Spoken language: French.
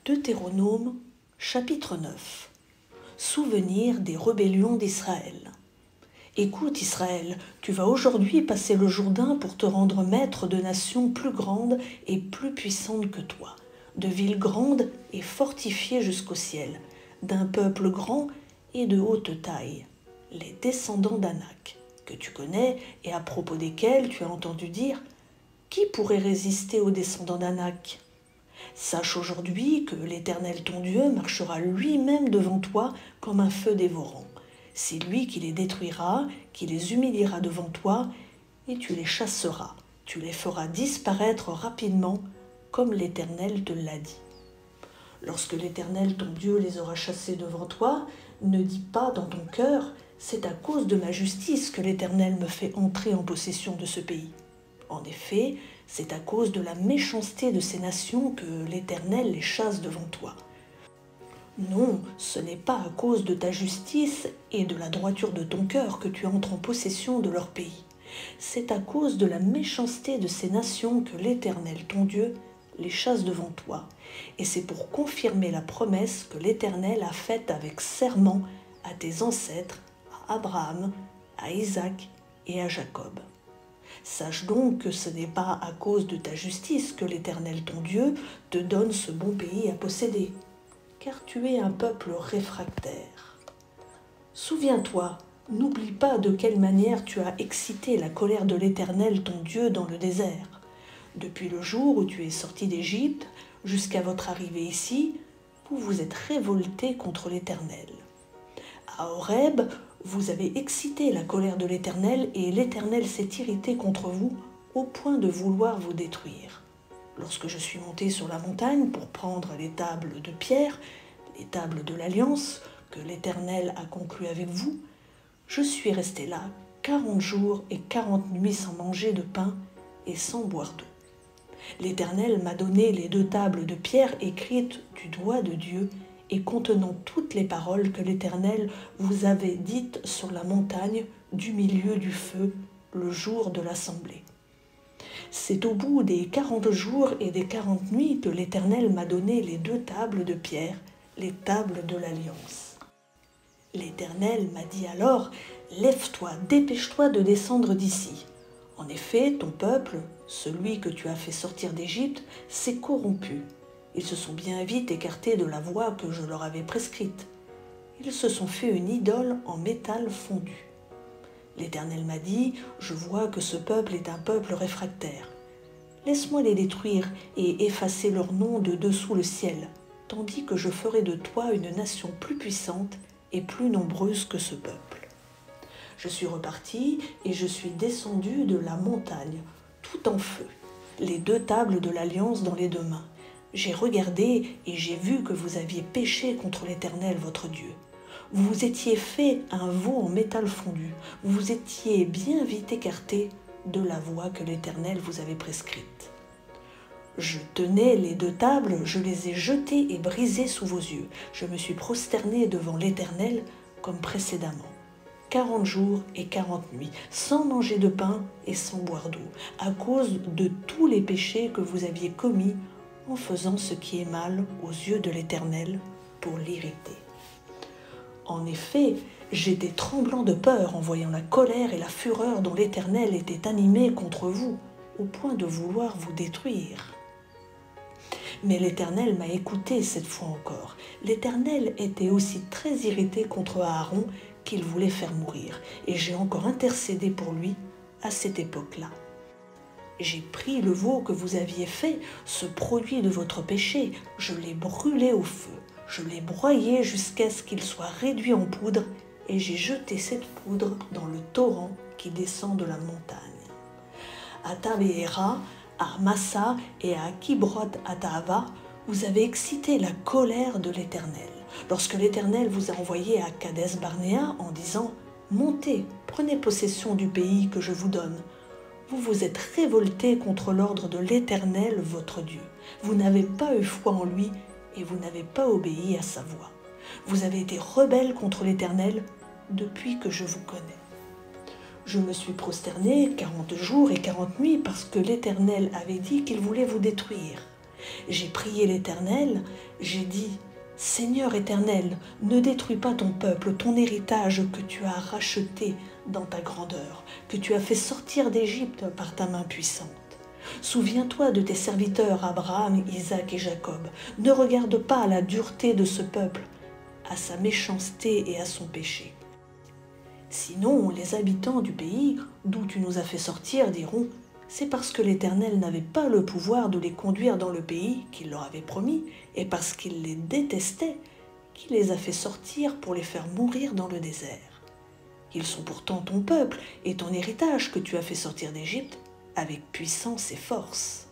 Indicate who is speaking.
Speaker 1: Deutéronome, chapitre 9. Souvenir des rébellions d'Israël. Écoute Israël, tu vas aujourd'hui passer le Jourdain pour te rendre maître de nations plus grandes et plus puissantes que toi, de villes grandes et fortifiées jusqu'au ciel, d'un peuple grand et de haute taille, les descendants d'Anak, que tu connais et à propos desquels tu as entendu dire « Qui pourrait résister aux descendants d'Anak ?» Sache aujourd'hui que l'Éternel ton Dieu marchera lui-même devant toi comme un feu dévorant. C'est lui qui les détruira, qui les humiliera devant toi, et tu les chasseras, tu les feras disparaître rapidement, comme l'Éternel te l'a dit. Lorsque l'Éternel ton Dieu les aura chassés devant toi, ne dis pas dans ton cœur « C'est à cause de ma justice que l'Éternel me fait entrer en possession de ce pays ». En effet, c'est à cause de la méchanceté de ces nations que l'Éternel les chasse devant toi. Non, ce n'est pas à cause de ta justice et de la droiture de ton cœur que tu entres en possession de leur pays. C'est à cause de la méchanceté de ces nations que l'Éternel, ton Dieu, les chasse devant toi. Et c'est pour confirmer la promesse que l'Éternel a faite avec serment à tes ancêtres, à Abraham, à Isaac et à Jacob. Sache donc que ce n'est pas à cause de ta justice que l'Éternel ton Dieu te donne ce bon pays à posséder, car tu es un peuple réfractaire. Souviens-toi, n'oublie pas de quelle manière tu as excité la colère de l'Éternel ton Dieu dans le désert. Depuis le jour où tu es sorti d'Égypte jusqu'à votre arrivée ici, vous vous êtes révoltés contre l'Éternel. À Horeb, vous avez excité la colère de l'Éternel et l'Éternel s'est irrité contre vous au point de vouloir vous détruire. Lorsque je suis monté sur la montagne pour prendre les tables de pierre, les tables de l'Alliance que l'Éternel a conclues avec vous, je suis resté là 40 jours et 40 nuits sans manger de pain et sans boire d'eau. L'Éternel m'a donné les 2 tables de pierre écrites du doigt de Dieu et contenant toutes les paroles que l'Éternel vous avait dites sur la montagne du milieu du feu le jour de l'assemblée. C'est au bout des 40 jours et des 40 nuits que l'Éternel m'a donné les 2 tables de pierre, les tables de l'Alliance. L'Éternel m'a dit alors, « Lève-toi, dépêche-toi de descendre d'ici. En effet, ton peuple, celui que tu as fait sortir d'Égypte, s'est corrompu. Ils se sont bien vite écartés de la voie que je leur avais prescrite. Ils se sont fait une idole en métal fondu. » L'Éternel m'a dit, « Je vois que ce peuple est un peuple réfractaire. Laisse-moi les détruire et effacer leur nom de dessous le ciel, tandis que je ferai de toi une nation plus puissante et plus nombreuse que ce peuple. » Je suis reparti et je suis descendu de la montagne, tout en feu, les 2 tables de l'Alliance dans les 2 mains. J'ai regardé et j'ai vu que vous aviez péché contre l'Éternel votre Dieu. Vous vous étiez fait un veau en métal fondu. Vous vous étiez bien vite écarté de la voie que l'Éternel vous avait prescrite. Je tenais les 2 tables, je les ai jetées et brisées sous vos yeux. Je me suis prosterné devant l'Éternel comme précédemment. 40 jours et 40 nuits, sans manger de pain et sans boire d'eau, à cause de tous les péchés que vous aviez commis en faisant ce qui est mal aux yeux de l'Éternel pour l'irriter. En effet, j'étais tremblant de peur en voyant la colère et la fureur dont l'Éternel était animé contre vous, au point de vouloir vous détruire. Mais l'Éternel m'a écouté cette fois encore. L'Éternel était aussi très irrité contre Aaron qu'il voulait faire mourir, et j'ai encore intercédé pour lui à cette époque-là. J'ai pris le veau que vous aviez fait, ce produit de votre péché, je l'ai brûlé au feu, je l'ai broyé jusqu'à ce qu'il soit réduit en poudre, et j'ai jeté cette poudre dans le torrent qui descend de la montagne. À Tabéhéra, à Massa et à Kibroth-Hattaava, vous avez excité la colère de l'Éternel. Lorsque l'Éternel vous a envoyé à Kadès-Barnéa en disant « Montez, prenez possession du pays que je vous donne », vous vous êtes révoltés contre l'ordre de l'Éternel, votre Dieu. Vous n'avez pas eu foi en lui et vous n'avez pas obéi à sa voix. Vous avez été rebelles contre l'Éternel depuis que je vous connais. Je me suis prosterné 40 jours et 40 nuits parce que l'Éternel avait dit qu'il voulait vous détruire. J'ai prié l'Éternel, j'ai dit, Seigneur éternel, ne détruis pas ton peuple, ton héritage que tu as racheté dans ta grandeur, que tu as fait sortir d'Égypte par ta main puissante. Souviens-toi de tes serviteurs Abraham, Isaac et Jacob. Ne regarde pas à la dureté de ce peuple, à sa méchanceté et à son péché. Sinon, les habitants du pays d'où tu nous as fait sortir diront « C'est parce que l'Éternel n'avait pas le pouvoir de les conduire dans le pays qu'il leur avait promis, et parce qu'il les détestait, qu'il les a fait sortir pour les faire mourir dans le désert. Ils sont pourtant ton peuple et ton héritage que tu as fait sortir d'Égypte avec puissance et force. »